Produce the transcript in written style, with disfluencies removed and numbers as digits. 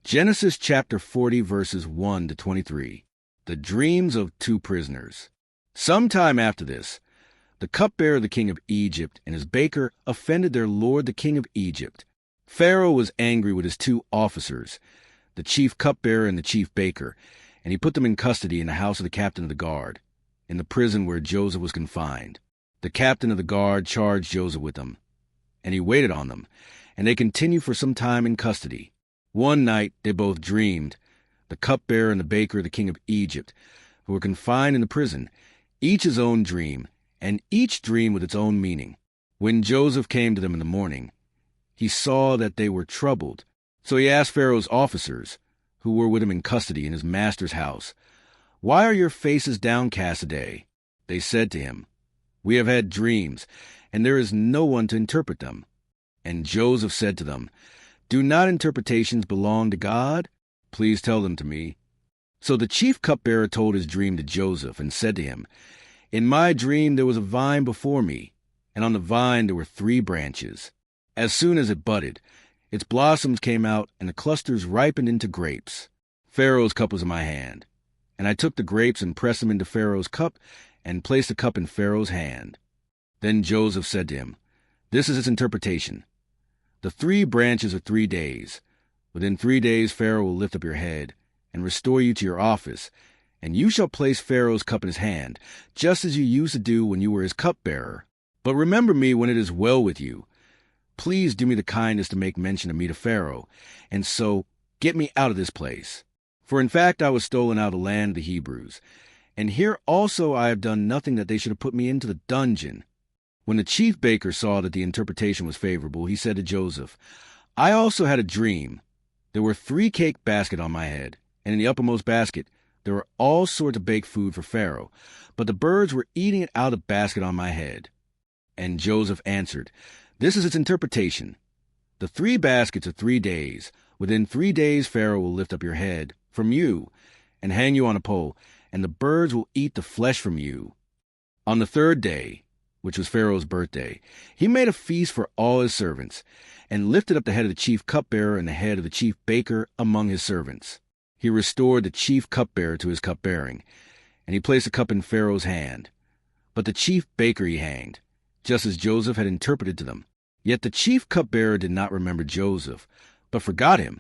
Genesis chapter 40, verses 1 to 23. The dreams of two prisoners. Some time after this, the cupbearer of the king of Egypt and his baker offended their lord the king of Egypt. Pharaoh was angry with his two officers, the chief cupbearer and the chief baker, and he put them in custody in the house of the captain of the guard, in the prison where Joseph was confined. The captain of the guard charged Joseph with them, and he waited on them, and they continued for some time in custody. One night they both dreamed, the cupbearer and the baker of the king of Egypt, who were confined in the prison, each his own dream, and each dream with its own meaning. When Joseph came to them in the morning, he saw that they were troubled. So he asked Pharaoh's officers, who were with him in custody in his master's house, "Why are your faces downcast today?" They said to him, "We have had dreams, and there is no one to interpret them." And Joseph said to them, "Do not interpretations belong to God? Please tell them to me." So the chief cupbearer told his dream to Joseph and said to him, "In my dream there was a vine before me, and on the vine there were 3 branches. As soon as it budded, its blossoms came out, and the clusters ripened into grapes. Pharaoh's cup was in my hand, and I took the grapes and pressed them into Pharaoh's cup and placed the cup in Pharaoh's hand." Then Joseph said to him, "This is its interpretation. The 3 branches are 3 days. Within 3 days Pharaoh will lift up your head and restore you to your office, and you shall place Pharaoh's cup in his hand, just as you used to do when you were his cupbearer. But remember me when it is well with you. Please do me the kindness to make mention of me to Pharaoh, and so get me out of this place. For in fact I was stolen out of the land of the Hebrews, and here also I have done nothing that they should have put me into the dungeon." When the chief baker saw that the interpretation was favorable, he said to Joseph, "I also had a dream. There were 3 cake baskets on my head, and in the uppermost basket there were all sorts of baked food for Pharaoh, but the birds were eating it out of the basket on my head." And Joseph answered, "This is its interpretation. The 3 baskets are 3 days. Within 3 days Pharaoh will lift up your head from you and hang you on a pole, and the birds will eat the flesh from you." On the 3rd day, which was Pharaoh's birthday, he made a feast for all his servants, and lifted up the head of the chief cupbearer and the head of the chief baker among his servants. He restored the chief cupbearer to his cupbearing, and he placed the cup in Pharaoh's hand. But the chief baker he hanged, just as Joseph had interpreted to them. Yet the chief cupbearer did not remember Joseph, but forgot him,